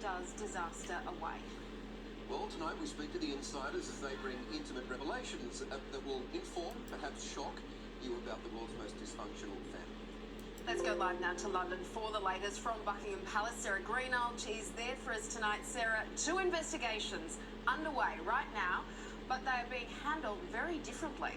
does disaster await? Well, tonight we speak to the insiders as they bring intimate revelations that will inform, perhaps shock, you about the world's most dysfunctional family. Let's go live now to London for the latest from Buckingham Palace. Sarah Greenhalgh is there for us tonight. Sarah, 2 investigations underway right now, but they are being handled very differently.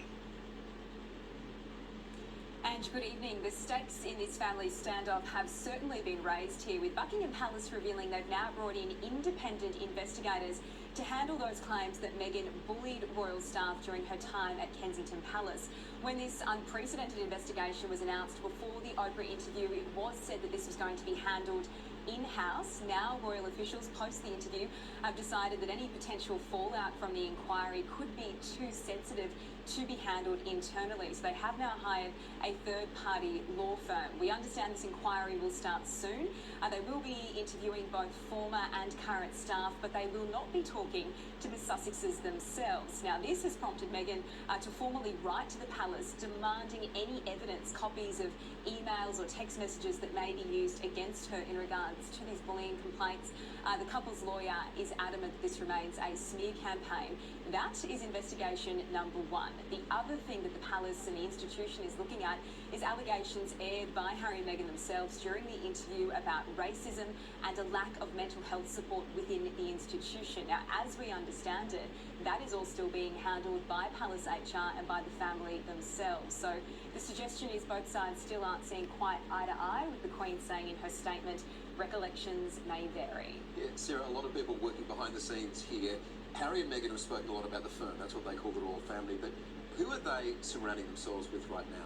And good evening. The stakes in this family standoff have certainly been raised here, with Buckingham Palace revealing they've now brought in independent investigators to handle those claims that Meghan bullied royal staff during her time at Kensington Palace. When this unprecedented investigation was announced before the Oprah interview, it was said that this was going to be handled in-house. Now, royal officials post the interview have decided that any potential fallout from the inquiry could be too sensitive to be handled internally. So they have now hired a third-party law firm. We understand this inquiry will start soon. They will be interviewing both former and current staff, but they will not be talking to the Sussexes themselves. Now, this has prompted Meghan to formally write to the palace demanding any evidence, copies of emails or text messages that may be used against her in regards to these bullying complaints. The couple's lawyer is adamant that this remains a smear campaign. That is investigation number 1. The other thing that the palace and the institution is looking at is allegations aired by Harry and Meghan themselves during the interview about racism and a lack of mental health support within the institution. Now, as we understand it, that is all still being handled by Palace HR and by the family themselves. So the suggestion is both sides still aren't seeing quite eye to eye, with the Queen saying in her statement, recollections may vary. Yeah, Sarah, a lot of people working behind the scenes here. Harry and Meghan have spoken a lot about the firm. That's what they call the royal family. But who are they surrounding themselves with right now?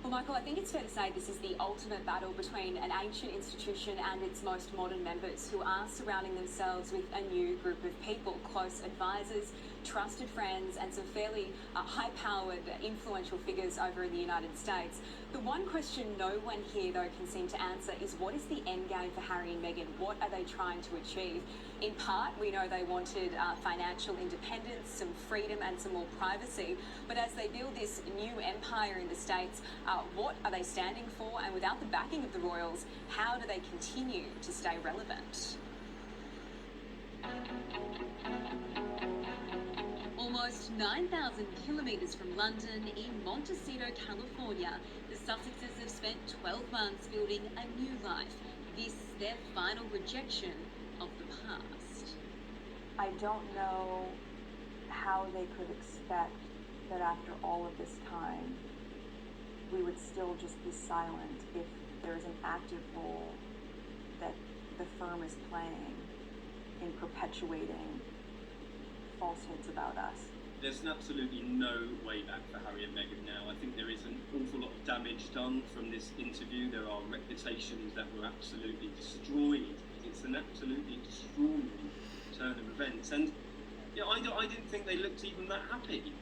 Well, Michael, I think it's fair to say this is the ultimate battle between an ancient institution and its most modern members, who are surrounding themselves with a new group of people, close advisors, trusted friends, and some fairly high-powered, influential figures over in the United States. The one question no one here, though, can seem to answer is, what is the end game for Harry and Meghan? What are they trying to achieve? In part, we know they wanted financial independence, some freedom, and some more privacy. But as they build this new empire in the States, what are they standing for? And without the backing of the royals, how do they continue to stay relevant? Almost 9,000 kilometres from London, in Montecito, California, the Sussexes have spent 12 months building a new life. This, their final rejection of the past. I don't know how they could expect that after all of this time, we would still just be silent if there's an active role that the firm is playing in perpetuating falsehoods about us. There's absolutely no way back for Harry and Meghan now. I think there is an awful lot of damage done from this interview. There are reputations that were absolutely destroyed. It's an absolutely extraordinary turn of events. And yeah, I didn't think they looked even that happy.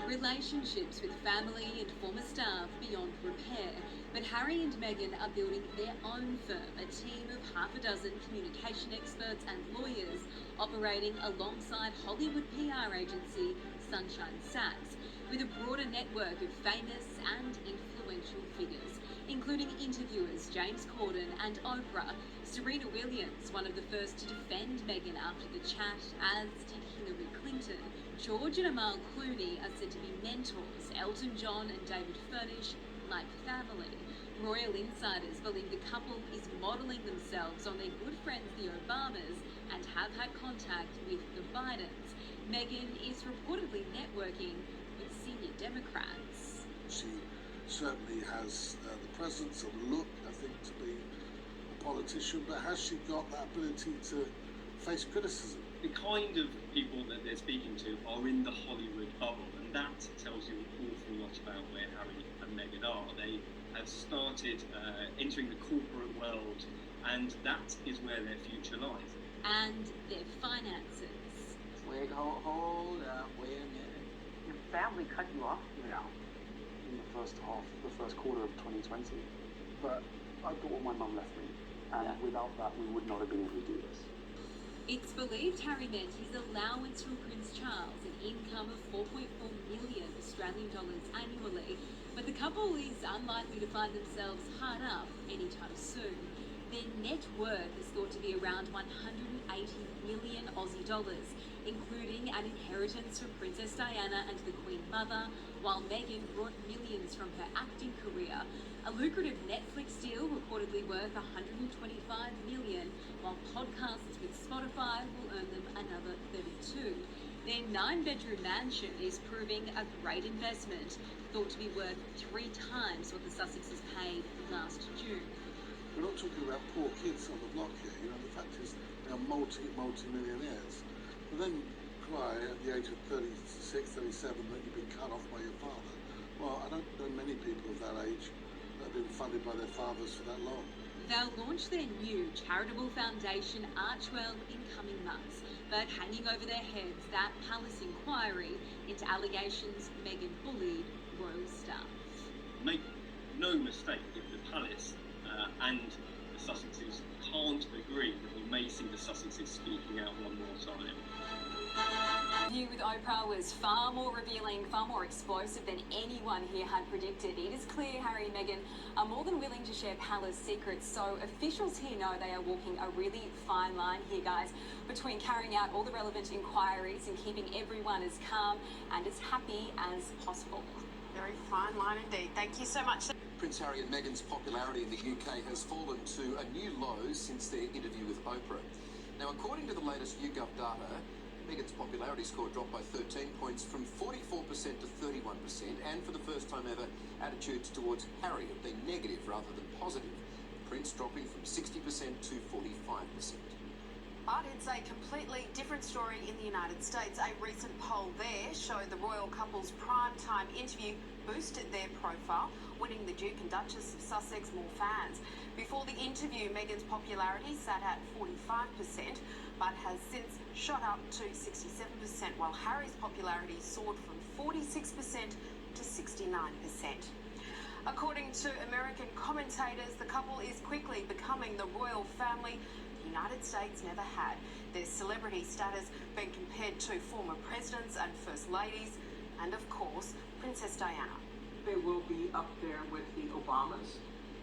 Relationships with family and former staff beyond repair. But Harry and Meghan are building their own firm, a team of half a dozen communication experts and lawyers operating alongside Hollywood PR agency Sunshine Sachs, with a broader network of famous and influential figures, including interviewers James Corden and Oprah. Serena Williams, one of the first to defend Meghan after the chat, as did Hillary Clinton. George and Amal Clooney are said to be mentors. Elton John and David Furnish like family. Royal insiders believe the couple is modelling themselves on their good friends the Obamas and have had contact with the Bidens. Meghan is reportedly networking with senior Democrats. She certainly has the presence and look, I think, to be a politician, but has she got that ability to face criticism? The kind of people that they're speaking to are in the Hollywood bubble, and that tells you an awful lot about where Harry and Meghan are. They have started entering the corporate world, and that is where their future lies. And their finances. Wait, hold up, wait a minute. Your family cut you off? Yeah, in the first quarter of 2020. But I got what my mum left me, and without that we would not have been able to do this. It's believed Harry met his allowance from Prince Charles, an income of 4.4 million Australian dollars annually. But the couple is unlikely to find themselves hard up anytime soon. Their net worth is thought to be around 180 million Aussie dollars, including an inheritance from Princess Diana and the Queen Mother, while Meghan brought millions from her acting career. A lucrative Netflix deal reportedly worth 125 million, while podcasts with Spotify will earn them another 32. Their 9-bedroom mansion is proving a great investment, thought to be worth 3 times what the Sussexes paid last June. We're not talking about poor kids on the block here. You know, the fact is they are multi-millionaires. But then cry at the age of 36, 37 that you've been cut off by your father. Well, I don't know many people of that age that have been funded by their fathers for that long. They'll launch their new charitable foundation, Archwell, in coming months. But hanging over their heads, that palace inquiry into allegations Meghan bullied royal staff. Make no mistake, if the palace and the Sussexes can't agree, that we may see the Sussexes speaking out one more time. The interview with Oprah was far more revealing, far more explosive than anyone here had predicted. It is clear Harry and Meghan are more than willing to share palace secrets, so officials here know they are walking a really fine line here, guys, between carrying out all the relevant inquiries and keeping everyone as calm and as happy as possible. Very fine line indeed. Thank you so much. Prince Harry and Meghan's popularity in the UK has fallen to a new low since their interview with Oprah. Now, according to the latest YouGov data, Meghan's popularity score dropped by 13 points from 44% to 31%, and for the first time ever, attitudes towards Harry have been negative rather than positive. Prince dropping from 60% to 45%. But it's a completely different story in the United States. A recent poll there showed the royal couple's primetime interview boosted their profile, winning the Duke and Duchess of Sussex more fans. Before the interview, Meghan's popularity sat at 45%, but has since shot up to 67%, while Harry's popularity soared from 46% to 69%. According to American commentators, the couple is quickly becoming the royal family the United States never had. Their celebrity status being compared to former presidents and first ladies, and of course, Princess Diana. They will be up there with the Obamas,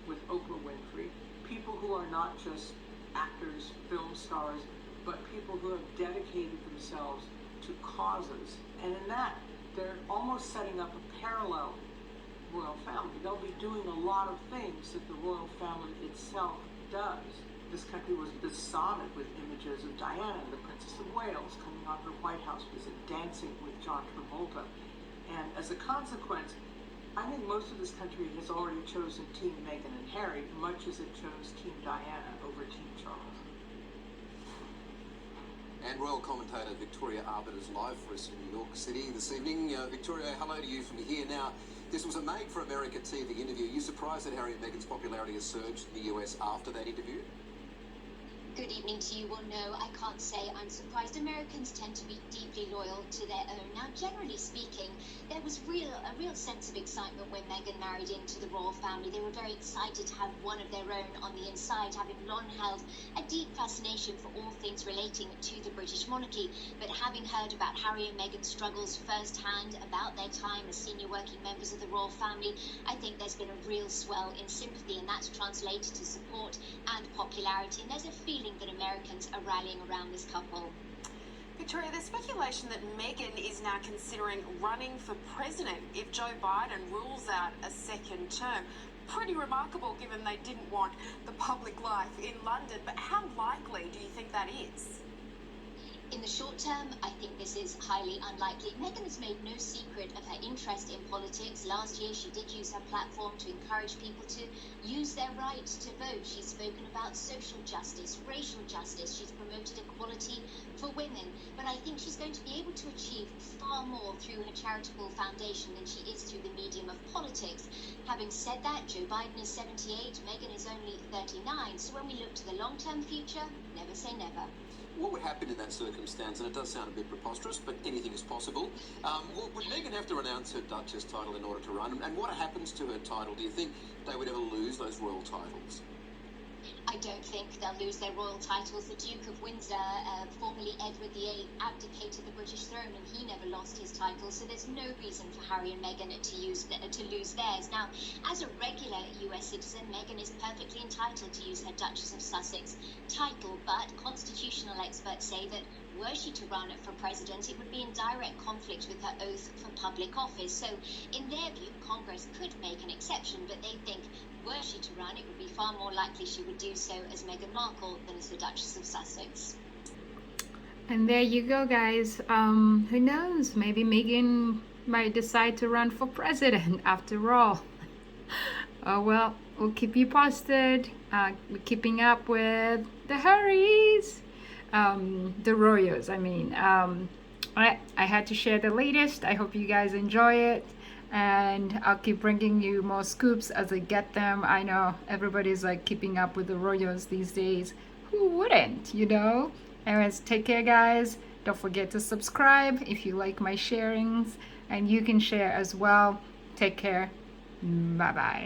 with Oprah Winfrey, people who are not just actors, film stars, but people who have dedicated themselves to causes. And in that, they're almost setting up a parallel royal family. They'll be doing a lot of things that the royal family itself does. This country was besotted with images of Diana, the Princess of Wales, coming on her White House visit, dancing with John Travolta. And as a consequence, I think most of this country has already chosen Team Meghan and Harry, much as it chose Team Diana over Team Charles. And royal commentator Victoria Arbiter is live for us in New York City this evening. Victoria, hello to you from here. Now, this was a Made for America TV interview. Are you surprised that Harry and Meghan's popularity has surged in the US after that interview? Good evening to you. Well, no, I can't say I'm surprised. Americans tend to be deeply loyal to their own. Now, generally speaking, there was a real sense of excitement when Meghan married into the royal family. They were very excited to have one of their own on the inside, having long held a deep fascination for all things relating to the British monarchy. But having heard about Harry and Meghan's struggles firsthand, about their time as senior working members of the royal family, I think there's been a real swell in sympathy, and that's translated to support and popularity. And there's a feeling that Americans are rallying around this couple. Victoria, there's speculation that Meghan is now considering running for president if Joe Biden rules out a second term. Pretty remarkable given they didn't want the public life in London, but how likely do you think that is? In the short term, I think this is highly unlikely. Meghan has made no secret of her interest in politics. Last year, she did use her platform to encourage people to use their right to vote. She's spoken about social justice, racial justice. She's promoted equality for women. But I think she's going to be able to achieve far more through her charitable foundation than she is through the medium of politics. Having said that, Joe Biden is 78, Meghan is only 39. So when we look to the long-term future, never say never. What would happen in that circumstance? And it does sound a bit preposterous, but anything is possible. Would Meghan have to renounce her Duchess title in order to run? And what happens to her title? Do you think they would ever lose those royal titles? I don't think they'll lose their royal titles. The Duke of Windsor, formerly Edward VIII, abdicated the British throne and he never lost his title, so there's no reason for Harry and Meghan to lose theirs. Now, as a regular US citizen, Meghan is perfectly entitled to use her Duchess of Sussex title, but constitutional experts say that were she to run for president, it would be in direct conflict with her oath for public office. So, in their view, Congress could make an exception, but they think were she to run, it would be far more likely she would do so as Meghan Markle than as the Duchess of Sussex. And there you go, guys. Who knows? Maybe Meghan might decide to run for president after all. Oh well, we'll keep you posted. We're keeping up with the Harrys. The Royals, I mean. I had to share the latest. I hope you guys enjoy it, and I'll keep bringing you more scoops as I get them. I know everybody's like keeping up with the Royals these days. Who wouldn't, you know? Anyways, take care, guys. Don't forget to subscribe if you like my sharings, and you can share as well. Take care. Bye bye.